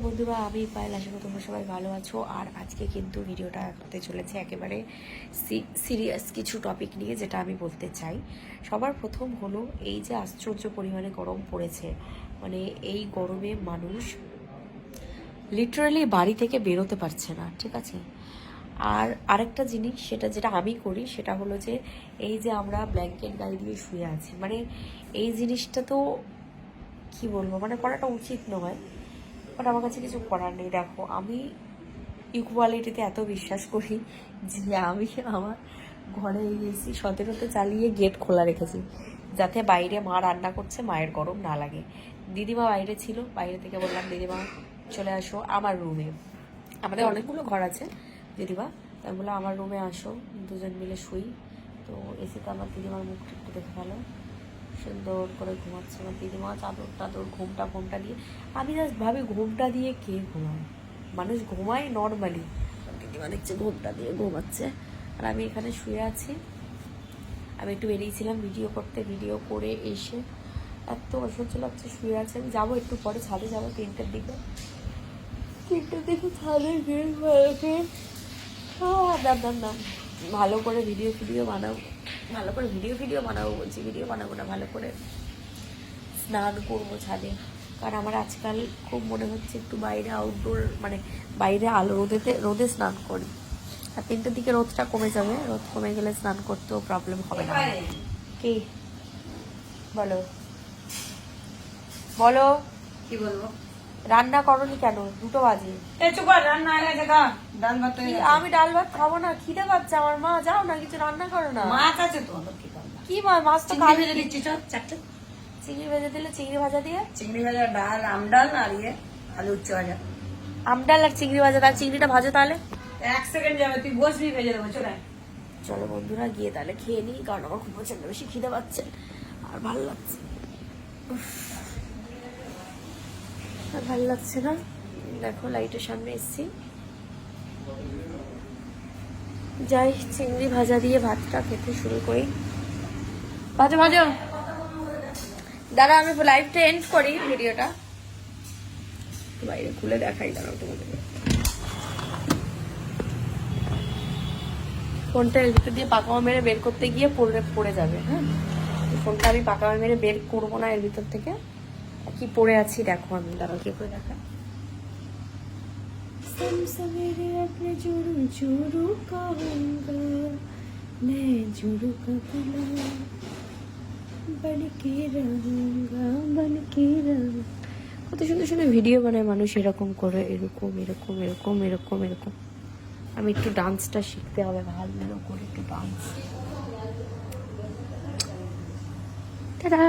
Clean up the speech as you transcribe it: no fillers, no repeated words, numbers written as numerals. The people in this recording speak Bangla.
বন্ধুরা, আমি পায়েল, আশা করি তোমরা সবাই ভালো আছো। আর আজকে কিন্তু ভিডিওটা হতে চলেছে একেবারে সিরিয়াস কিছু টপিক নিয়ে, যেটা আমি বলতে চাই। সবার প্রথম হলো এই যে আশ্চর্য পরিমাণে গরম পড়েছে, মানে এই গরমে মানুষ লিটারালি বাড়ি থেকে বেরোতে পারছে না, ঠিক আছে। আর আরেকটা জিনিস, যেটা আমি করি, সেটা হলো যে এই যে আমরা ব্ল্যাঙ্কেট গায়ে দিয়ে শুয়ে আছি, মানে এই জিনিসটা তো কি বলবো, মানে করাটা উচিত নয়, বাট আমার কাছে কিছু করার নেই। দেখো, আমি ইকুয়ালিটিতে এত বিশ্বাস করি যে আমি আমার ঘরে এসি 17তে চালিয়ে গেট খোলা রেখেছি, যাতে বাইরে মা রান্না করছে মায়ের গরম না লাগে। দিদিমা বাইরে ছিল, বাইরে থেকে বললাম দিদিমা চলে আসো আমার রুমে, আমাদের অনেকগুলো ঘর আছে দিদিমা, তাই বললাম আমার রুমে আসো, দুজন মিলে শুই। তো এসিতে আমার দিদিমার মুখটা একটু দেখে ভালো, সুন্দর করে ঘুমাচ্ছে আমার দিদিমা, চাদর টাদর ঘুমটা দিয়ে। আমি জাস্ট ভাবি, ঘুমটা দিয়ে কে ঘুমায়? মানুষ ঘুমায় নর্মালি, দিদিমা দেখছে ঘুমটা দিয়ে ঘুমাচ্ছে, আর আমি এখানে শুয়ে আছি। আমি একটু বেরিয়েছিলাম ভিডিও করতে, ভিডিও করে এসে এত অসহ্য লাগছে, শুয়ে আছে। আমি যাবো একটু পরে, ছাদে যাবো 3টের দিকে ছাদে গিয়ে ভালো করে ভিডিও বানাবো, ভিডিও বানাবো না, ভালো করে স্নান করবো ছাদে। কারণ আমার আজকাল খুব মনে হচ্ছে একটু বাইরে আউটডোর, মানে বাইরে রোদে স্নান করি। আর 3টের দিকে রোদটা কমে যাবে, রোদ কমে গেলে স্নান করতেও প্রবলেম হবে না। কি বলো বলো, কি বলবো? রান্না করনি কেন? 2টো বাজে। রান্না হয়ে গেছে, ডাল ভাত হয়ে গেছে। আমি ডাল ভাত খাবো না, খিদে পাচ্ছে আমার। মা যাও না, কিছু রান্না করো না। মাছ আছে তো, কি মাছ তো চিংড়ি ভেজে দিচ্ছি, চল 4টে চিংড়ি ভেজে দিলে, চিংড়ি ভাজা দিয়ে চিংড়ি ভাজা, ডাল, আমডাল আর আলু উচ্চ ভাজা। আমডাল আর চিংড়ি ভাজা, তার চিংড়িটা ভাজো তাহলে। 1 সেকেন্ড যাবে, তুই বসবি, ভেজে দেবো। চলো বন্ধুরা, গিয়ে তাহলে খেয়ে নিই, কারণ আমার খুব প্রচন্ড বেশি খিদে পাচ্ছে আর ভালো লাগছে, আর ভালো লাগছে না। দেখো লাইটের সামনে এসছি, যাই চিংড়ি ভাজা দিয়ে ভাতটা খেতে শুরু করি। ভাজো ভাজো, দাঁড়া আমি লাইভটা এন্ড করি, ভিডিওটা বাইরে খুলে দেখাই, দাঁড়াও তোমাদের। ফোনটা এর ভিতর দিয়ে পাকামা মেরে বের করতে গিয়ে পড়ে যাবে। হ্যাঁ, ফোনটা আমি পাকামা মেরে বের করবো না এর ভিতর থেকে। কি পড়ে আছি দেখো, আমি দাঁড়াও কি করে দেখা। কত সুন্দর সুন্দর ভিডিও বানায় মানুষ, এরকম করে, এরকম এরকম এরকম এরকম এরকম। আমি একটু ডান্সটা শিখতে হবে, ভালো করে একটু ডান্স। টাটা।